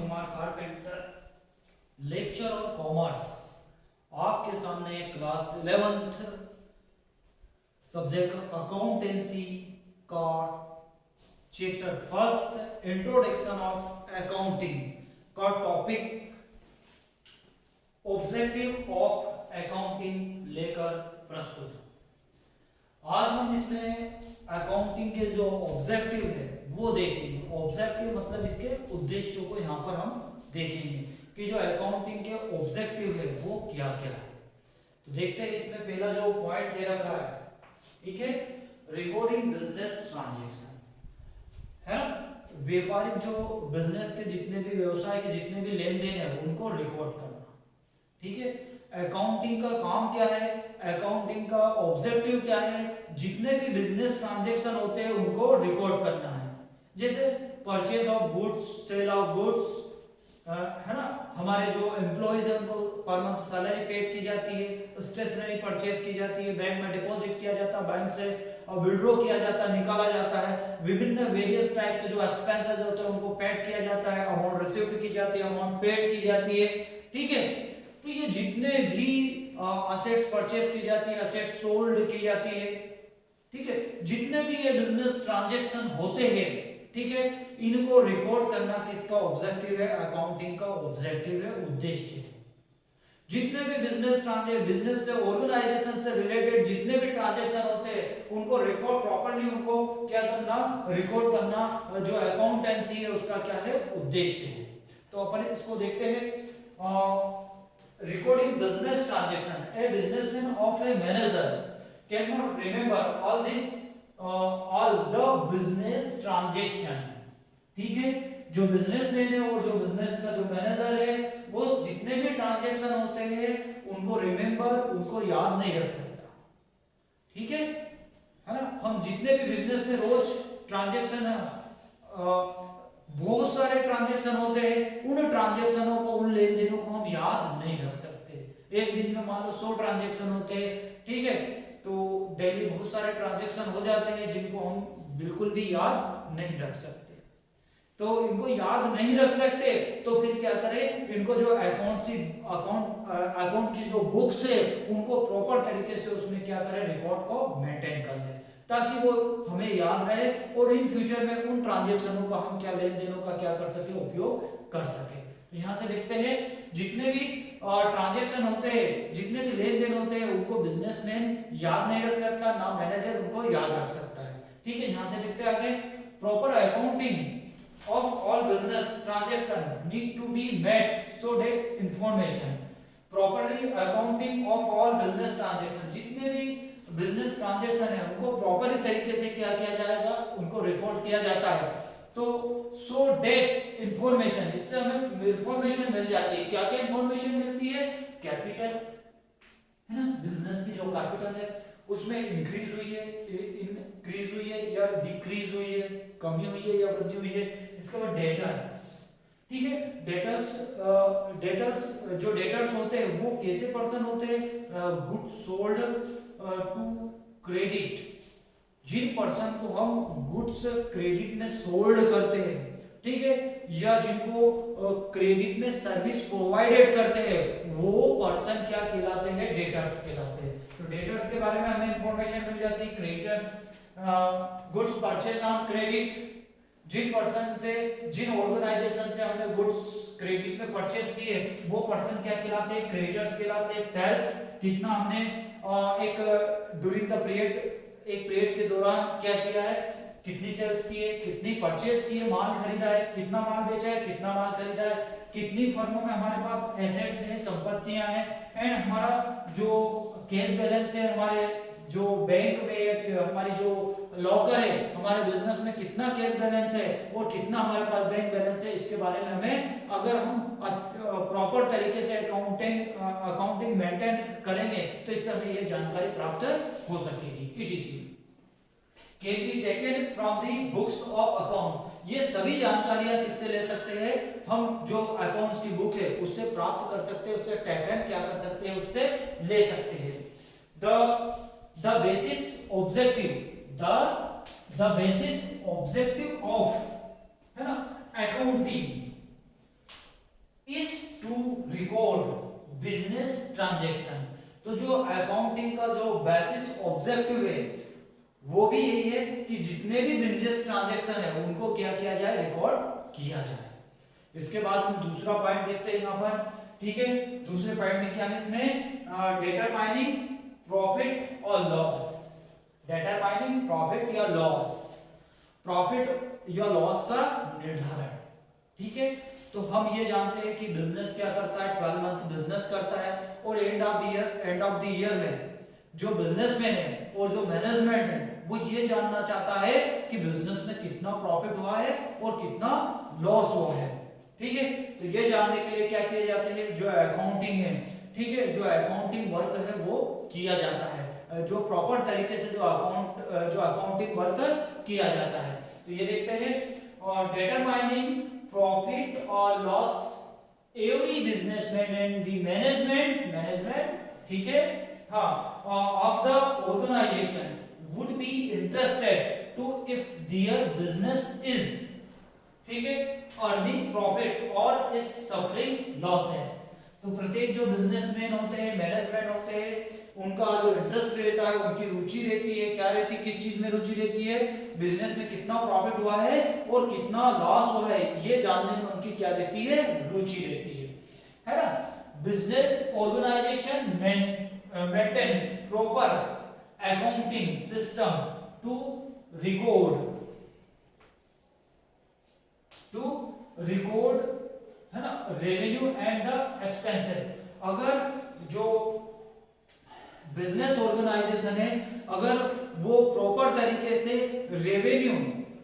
Kumar carpenter, lecture of commerce. आपके सामने class 11th subject accountancy का chapter first introduction of accounting का topic objective of accounting लेकर प्रस्तुत हूं। आज हम इसमें अकाउंटिंग के जो ऑब्जेक्टिव है वो देखेंगे। ऑब्जेक्टिव मतलब इसके उद्देश्यों को यहाँ पर हम देखेंगे कि जो अकाउंटिंग के ऑब्जेक्टिव है वो क्या क्या है। तो देखते हैं इसमें पहला जो पॉइंट दे रखा है, ठीक है, रिकॉर्डिंग बिजनेस ट्रांजैक्शन है ना। व्यापारिक जो बिजनेस के जितने भी व्यवसाय के जितने भी लेन देन है उनको रिकॉर्ड करना, ठीक है। अकाउंटिंग का काम क्या है, अकाउंटिंग का ऑब्जेक्टिव क्या है, जितने भी बिजनेस ट्रांजैक्शन होते हैं उनको रिकॉर्ड करना है। जैसे purchase of goods, sale of goods, है ना। हमारे जो एम्प्लॉइज है उनको पर मंथ सैलरी पेड की जाती है, स्टेशनरी परचेज की जाती है, बैंक में डिपॉजिट किया जाता है, बैंक से विड्रॉ किया जाता है, निकाला जाता है, विभिन्न वेरियस टाइप के जो एक्सपेंसेस होते हैं उनको पेड किया जाता है, अमाउंट रिसीव्ड की जाती है, अमाउंट पेड की जाती है, ठीक है। तो ये जितने भी असेट्स परचेज की जाती है, असेट सोल्ड की जाती है, ठीक है, जितने भी ये बिजनेस ट्रांजैक्शन होते हैं, ठीक है, इनको रिकॉर्ड करना किसका ऑब्जेक्टिव है, अकाउंटिंग का ऑब्जेक्टिव है, उद्देश्य है। जितने भी बिजनेस से ऑर्गेनाइजेशन से रिलेटेड जितने भी ट्रांजैक्शन होते हैं उनको रिकॉर्ड प्रॉपर्ली, उनको क्या करना, रिकॉर्ड करना, जो अकाउंटेंसी है उसका क्या है, उद्देश्य है। तो अपन इसको देखते हैं। Recording business transaction, a businessman of a manager can not remember all the business transaction, ठीक है। जो बिजनेसमैन है और जो बिजनेस का जो मैनेजर है वो जितने भी ट्रांजैक्शन होते हैं उनको रिमेंबर, उनको याद नहीं रख सकता, ठीक है ना। हम जितने भी बिजनेस में रोज ट्रांजैक्शन, बहुत सारे ट्रांजैक्शन होते हैं, उन ट्रांजैक्शनों को, उन लेन देनों को हम याद नहीं रख सकते। एक दिन में मान लो 100 ट्रांजैक्शन होते हैं, ठीक है, तो डेली बहुत सारे ट्रांजैक्शन हो जाते हैं जिनको हम बिल्कुल भी याद नहीं रख सकते। तो इनको याद नहीं रख सकते तो फिर क्या करें, इनको जो अकाउंट की जो बुक्स है उनको प्रॉपर तरीके से उसमें क्या करें, रिकॉर्ड को मेंटेन कर ले, ताकि वो हमें याद रहे और इन फ्यूचर में उन ट्रांजैक्शनों का हम क्या, लेन देनों का क्या कर सके, उपयोग कर सके। यहाँ से देखते हैं जितने भी ट्रांजैक्शन होते हैं, जितने भी लेन देन होते हैं उनको बिजनेसमैन याद नहीं रख सकता, ना मैनेजर उनको याद रख सकता है, ठीक है। यहाँ से देखते हैं आगे, proper accounting of all business transaction need to be met so that information properly accounting of all business transaction, जितने भी बिजनेस ट्रांजैक्शन है उनको प्रॉपरली तरीके से क्या किया जाएगा, उनको रिकॉर्ड किया जाता है। तो सो डेट इंफॉर्मेशन, इससे हमें इंफॉर्मेशन मिल जाती है। क्या क्या इंफॉर्मेशन मिलती है, कैपिटल है ना, बिजनेस की जो कैपिटल है उसमें इंक्रीज हुई है या डिक्रीज हुई है, कमी हुई है या वृद्धि हुई है। इसके बाद डेटर्स, ठीक है, डेटर्स जो डेटर्स होते हैं वो कैसे पर्सन होते हैं, गुड्स सोल्ड टू क्रेडिट, जिन पर्सन को हम गुड्स क्रेडिट में सोल्ड करते हैं, ठीक है, या जिनको क्रेडिट में सर्विस प्रोवाइडेड करते हैं वो पर्सन क्या कहलाते हैं, डेटर्स कहलाते हैं। तो डेटर्स के बारे में हमें इंफॉर्मेशन मिल जाती है। Creditors, goods purchase on credit, जिन पर्सन से, जिन ऑर्गेनाइजेशन से हमने गुड्स क्रेडिट में परचेज किए वो पर्सन क्या कहलाते हैं, क्रेडिटर्स कहलाते हैं। सेल्स, कितना हमने एक ड्यूरिंग द पीरियड, एक पीरियड के दौरान क्या किया है, कितनी सेल्स की है, कितनी परचेज की है, माल खरीदा है, कितना माल बेचा है, कितना माल खरीदा है, कितनी फर्मों में हमारे पास एसेट्स हैं, संपत्तियां हैं, एंड हमारा जो कैश बैलेंस है, हमारे जो बैंक में, हमारी जो लॉकर है, हमारे बिजनेस में कितना कैश बैलेंस है और कितना हमारे पास बैंक बैलेंस है, इसके बारे में हमें, अगर हम प्रॉपर तरीके से अकाउंटिंग मेंटेन करेंगे तो इससे हमें ये जानकारी प्राप्त हो सकेगी। ETC can be taken from the books of account, ये सभी जानकारियां किससे ले सकते हैं, हम जो अकाउंट्स की बुक है उससे प्राप्त कर सकते हैं, उससे टेकन क्या कर सकते हैं, उससे ले सकते हैं। The basis objective, the basis objective of, है ना, अकाउंटिंग रिकॉर्ड बिजनेस ट्रांजैक्शन। तो जो अकाउंटिंग का जो बेसिस ऑब्जेक्टिव है वो भी यही है कि जितने भी बिजनेस ट्रांजैक्शन है उनको क्या किया जाए, रिकॉर्ड किया जाए। इसके बाद हम दूसरा पॉइंट देखते हैं यहाँ पर, ठीक है। दूसरे पॉइंट में क्या है, इसमें डिटरमाइनिंग प्रॉफिट और लॉस, डिटरमाइनिंग प्रॉफिट या लॉस, प्रॉफिट या लॉस का निर्धारण, ठीक है। तो हम ये जानते हैं कि बिजनेस क्या करता है, 12 मंथ बिजनेस करता है और एंड ऑफ द ईयर में जो बिजनेसमैन है और जो मैनेजमेंट है वो ये जानना चाहता है कि बिजनेस में कितना प्रॉफिट हुआ है और कितना लॉस हुआ है, ठीक है। तो ये जानने के लिए क्या किए जाते हैं, जो अकाउंटिंग है, ठीक है, जो अकाउंटिंग वर्क है वो किया जाता है, जो प्रॉपर तरीके से जो अकाउंटिंग वर्क किया जाता है। तो ये देखते हैं, और डिटरमाइनिंग प्रॉफिट और loss every businessman and the management, ठीक है, हाँ, of the organisation would be interested to if their business is, ठीक है, अर्निंग प्रॉफिट और इज सफरिंग लॉसेस। तो प्रत्येक जो बिजनेसमैन होते हैं, मैनेजमेंट होते हैं, उनका जो इंटरेस्ट रहता है, उनकी रुचि रहती है, क्या रहती है, किस चीज में रुचि रहती है, बिजनेस में कितना प्रॉफिट हुआ है और कितना लॉस हुआ है, ये जानने में उनकी क्या रहती है, रुचि रहती है ना। Business organisation maintain proper accounting system to record है ना रेवेन्यू एंड द एक्सपेंसेस। अगर जो बिजनेस ऑर्गेनाइजेशन है, अगर वो प्रॉपर तरीके से रेवेन्यू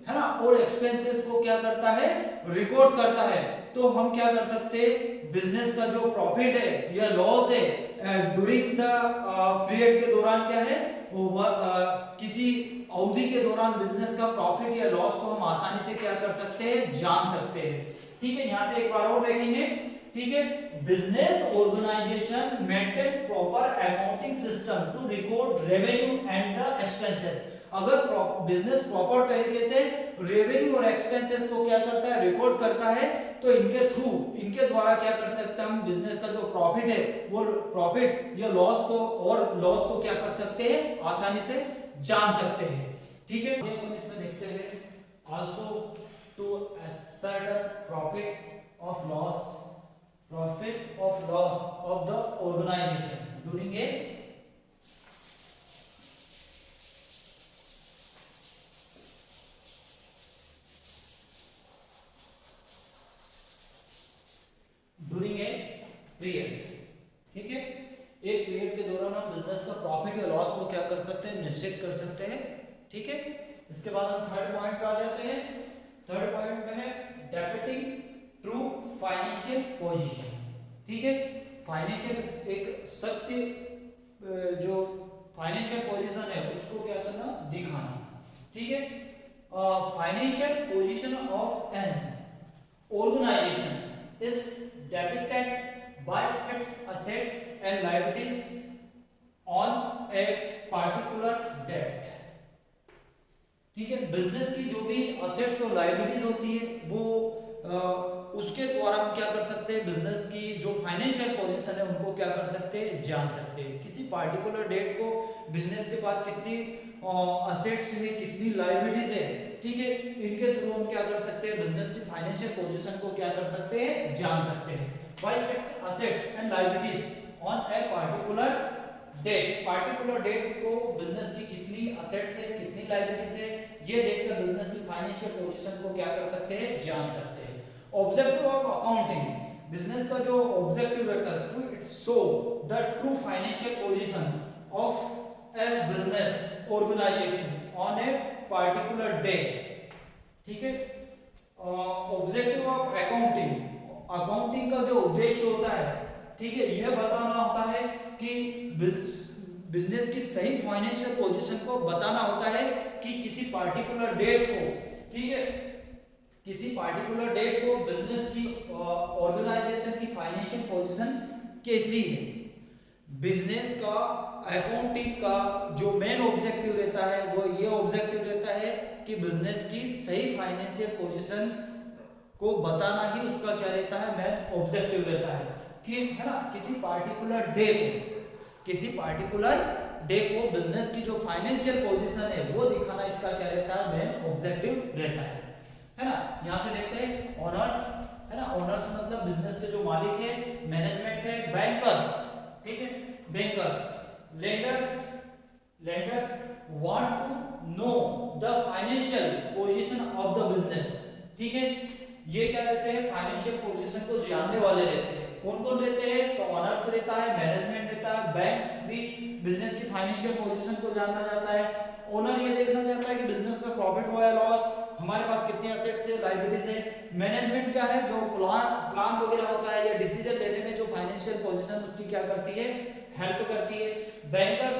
है ना और एक्सपेंसेस को क्या करता है, रिकॉर्ड करता है, तो हम क्या कर सकते हैं, बिजनेस का जो प्रॉफिट है या लॉस है ड्यूरिंग द पीरियड के दौरान क्या है, वो किसी अवधि के दौरान बिजनेस का प्रॉफिट या लॉस को हम आसानी से क्या कर सकते हैं, जान सकते हैं, ठीक है। यहां से एक बार और देखेंगे, ठीक है। Business organisation maintain proper accounting system to record revenue and the expenses. अगर बिजनेस प्रॉपर तरीके से रेवेन्यू और एक्सपेंसेस को क्या करता है, रिकॉर्ड करता है, तो इनके द्वारा क्या कर सकते हैं हम, बिजनेस का जो प्रॉफिट है वो प्रॉफिट या लॉस को क्या कर सकते हैं, आसानी से जान सकते हैं, ठीक है। अपन इसमें देखते हैं, also to ascertain profit of loss of the organization during a period, ठीक है। एक पीरियड के दौरान हम बिजनेस का प्रॉफिट या लॉस को क्या कर सकते हैं, निश्चित कर सकते हैं, ठीक है। इसके बाद हम थर्ड पॉइंट पे आ जाते हैं। थर्ड पॉइंट में है डेबिटिंग ट्रू फाइनेंशियल पोजीशन, ठीक है। फाइनेंशियल एक सत्य जो फाइनेंशियल पोजीशन है उसको क्या करना, दिखाना, ठीक है। Financial position of an organisation is depicted by its assets and liabilities on a particular date, ठीक है। बिजनेस की जो भी असेट्स और लायबिलिटीज होती है वो उसके द्वारा हम क्या कर सकते हैं, बिजनेस की जो फाइनेंशियल पोजीशन है उनको क्या कर सकते हैं, जान सकते हैं। किसी पार्टिकुलर डेट को बिजनेस के पास कितनी असेट्स है, कितनी लायबिलिटीज है, ठीक है, इनके थ्रू हम क्या कर सकते हैं, बिजनेस की फाइनेंशियल पोजीशन को क्या कर सकते हैं, जान सकते हैं। by its assets and liabilities on a particular date, particular date को बिजनेस की कितनी असेट्स है, कितनी लायबिलिटीज है, ये देखकर बिजनेस की फाइनेंशियल पोजीशन को क्या कर सकते हैं, जान सकते हैं। ऑब्जेक्टिव ऑफ अकाउंटिंग, बिजनेस का जो ऑब्जेक्टिव रहता है to it show the true financial position of a business organisation on a particular day, ठीक है। ऑब्जेक्टिव ऑफ अकाउंटिंग का जो उद्देश्य होता है, ठीक है, यह बताना होता है कि बिजनेस की सही फाइनेंशियल पोजीशन को बताना होता है कि किसी पार्टिकुलर डेट को, ठीक है, किसी पार्टिकुलर डेट को बिजनेस की ऑर्गेनाइजेशन की फाइनेंशियल पोजीशन कैसी है। बिजनेस का अकाउंटिंग का जो मेन ऑब्जेक्टिव रहता है वो ये ऑब्जेक्टिव रहता है कि बिजनेस की सही फाइनेंशियल पोजीशन को बताना ही उसका क्या रहता है, मेन ऑब्जेक्टिव रहता है। कि है ना किसी पार्टिकुलर डे को बिजनेस की जो फाइनेंशियल पोजीशन है वो दिखाना इसका क्या रहता है, मेन ऑब्जेक्टिव रहता है ना। यहां से देखते हैं ओनर्स, है ना, ओनर्स मतलब बिजनेस के जो मालिक है, मैनेजमेंट है, बैंकर्स, ठीक है, bankers, lenders want to know the financial position of the business, ठीक है, ये क्या रहते हैं, फाइनेंशियल पोजीशन को जानने वाले रहते हैं। कौन कौन रहते हैं, तो ओनर्स रहता है, मैनेजमेंट रहता है, बैंक्स भी बिजनेस की फाइनेंशियल पोजीशन को जानना चाहता है। ओनर ये देखना चाहता है कि बिजनेस में प्रॉफिट हुआ है, लॉस, हमारे पास कितनी एसेट्स है, लायबिलिटीज है। मैनेजमेंट क्या है, जो प्लान वगैरह होता है या डिसीजन लेने में जो फाइनेंशियल पोजीशन उसकी क्या करती है, हेल्प करती है। बैंकर्स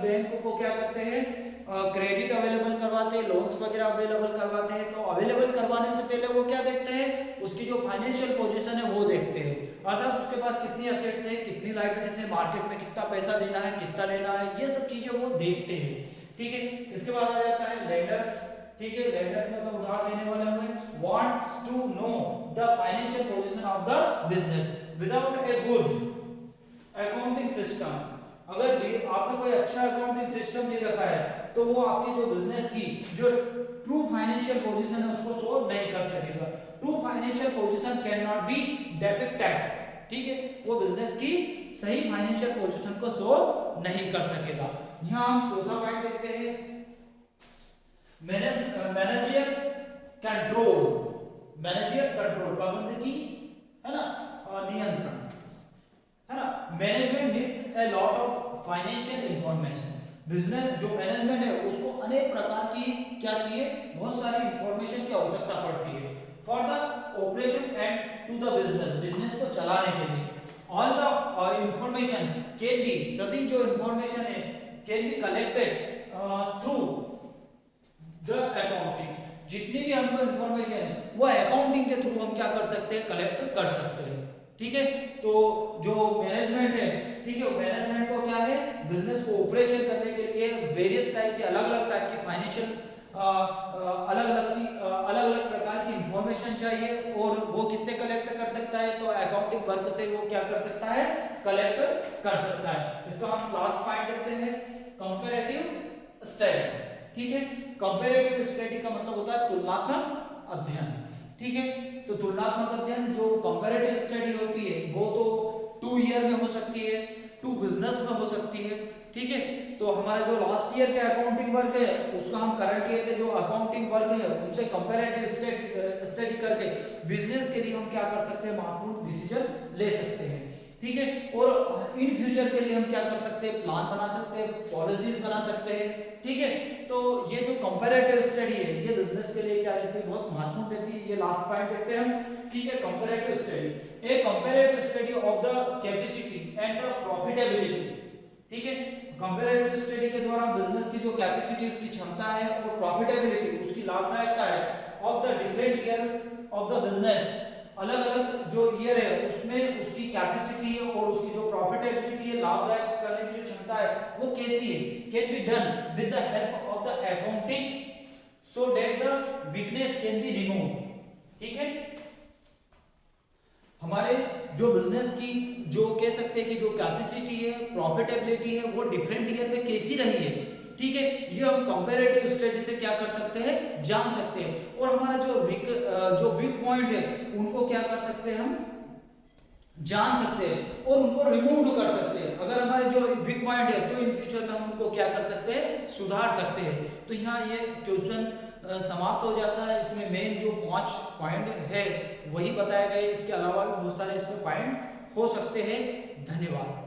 बैंक को क्या करते हैं, क्रेडिट अवेलेबल करवाते हैं, लोन्स वगैरह अवेलेबल करवाते हैं। तो अवेलेबल करवाने से पहले वो क्या देखते हैं, उसकी जो फाइनेंशियल पोजीशन है वो देखते हैं, अर्थात उसके पास कितनी एसेट्स है, कितनी लायबिलिटीज है, मार्केट में कितना पैसा देना है, कितना लेना है, ये सब चीजें वो देखते हैं, ठीक है। इसके बाद आ जाता है लेंडर्स, ठीक है, लेंडर्स मतलब उधार देने वाले हुए, wants to know the financial position of the business without a good accounting system. अगर भी आपने कोई अच्छा अकाउंटिंग सिस्टम नहीं रखा है तो वो आपके जो बिजनेस की जो ट्रू फाइनेंशियल पोजीशन है उसको शो नहीं कर सकेगा। True financial position can not be depicted, ठीक है, वो बिजनेस की सही फाइनेंशियल पोजीशन को शो नहीं कर सकेगा। यहां हम चौथा पॉइंट देखते हैं, मैनेजर कंट्रोल, प्रबंधकी, है ना, नियंत्रण, है ना। Management needs a lot of financial information. Business जो मैनेजमेंट है उसको अनेक प्रकार की क्या चाहिए, बहुत सारी इंफॉर्मेशन की आवश्यकता पड़ती है for the operation and to the business को चलाने के लिए। All the information can be, सभी जो इंफॉर्मेशन है can be collected through the accounting. जितनी भी हमको इंफॉर्मेशन है वो अकाउंटिंग के थ्रू हम क्या कर सकते हैं, कलेक्ट कर सकते हैं, ठीक है। तो जो मैनेजमेंट है, ठीक है, मैनेजमेंट को क्या है, बिजनेस को ऑपरेशन करने के लिए वेरियस टाइप की अलग अलग टाइप की फाइनेंशियल अलग अलग प्रकार की इंफॉर्मेशन चाहिए और वो किससे कलेक्ट कर सकता है, तो अकाउंटिंग वर्क से वो क्या कर सकता है, कलेक्ट कर सकता है। इसका हम लास्ट पॉइंट देखते हैं, कंपैरेटिव स्टडी, ठीक है। कंपैरेटिव स्टडी का मतलब होता है तुलनात्मक अध्ययन, ठीक है। तो तुलनात्मक अध्ययन जो कंपैरेटिव स्टडी होती है वो तो 2 ईयर में हो सकती है, 2 बिजनेस में हो सकती है, ठीक है। तो हमारा जो लास्ट ईयर के अकाउंटिंग वर्क है उसका हम करंट ईयर के जो अकाउंटिंग वर्क है उनसे कंपैरेटिव स्टडी करके बिजनेस के लिए हम क्या कर सकते हैं, महत्वपूर्ण डिसीजन ले सकते हैं, ठीक है। और इन फ्यूचर के लिए हम क्या कर सकते हैं, प्लान बना सकते हैं, पॉलिसीज बना सकते हैं, ठीक है। तो ये जो कंपैरेटिव स्टडी है ये बिजनेस के लिए क्या रहती है, बहुत महत्वपूर्ण रहती है। ये लास्ट पॉइंट देखते हैं हम, ठीक है। Comparative study, A comparative study of the capacity and the profitability, ठीक है। कंपैरेटिव स्टडी के द्वारा बिजनेस की जो कैपेसिटी, उसकी क्षमता है और प्रॉफिटेबिलिटी, उसकी लाभदायकता है of the different year of the business, अलग अलग जो ईयर है उसमें उसकी कैपेसिटी है और उसकी जो प्रॉफिटेबिलिटी है, लाभदायक करने की जो क्षमता है वो कैसी है, can be done with the help of the accounting so that the weakness can be remove, ठीक है। हमारे जो बिजनेस की जो कह सकते हैं कि जो कैपेसिटी है, प्रॉफिटेबिलिटी है वो डिफरेंट ईयर में कैसी रही है, ठीक है, ये हम कंपैरेटिव स्टडी से क्या कर सकते हैं, जान सकते हैं। और हमारा जो वीक पॉइंट है उनको क्या कर सकते हैं, हम जान सकते हैं और उनको रिमूव कर सकते हैं। अगर हमारे जो वीक पॉइंट है तो इन फ्यूचर में हम उनको क्या कर सकते हैं, सुधार सकते हैं। तो यहाँ ये क्वेश्चन समाप्त हो जाता है। इसमें मेन जो 5 पॉइंट है वही बताया गया है, इसके अलावा भी बहुत सारे इसमें पॉइंट हो सकते हैं। धन्यवाद।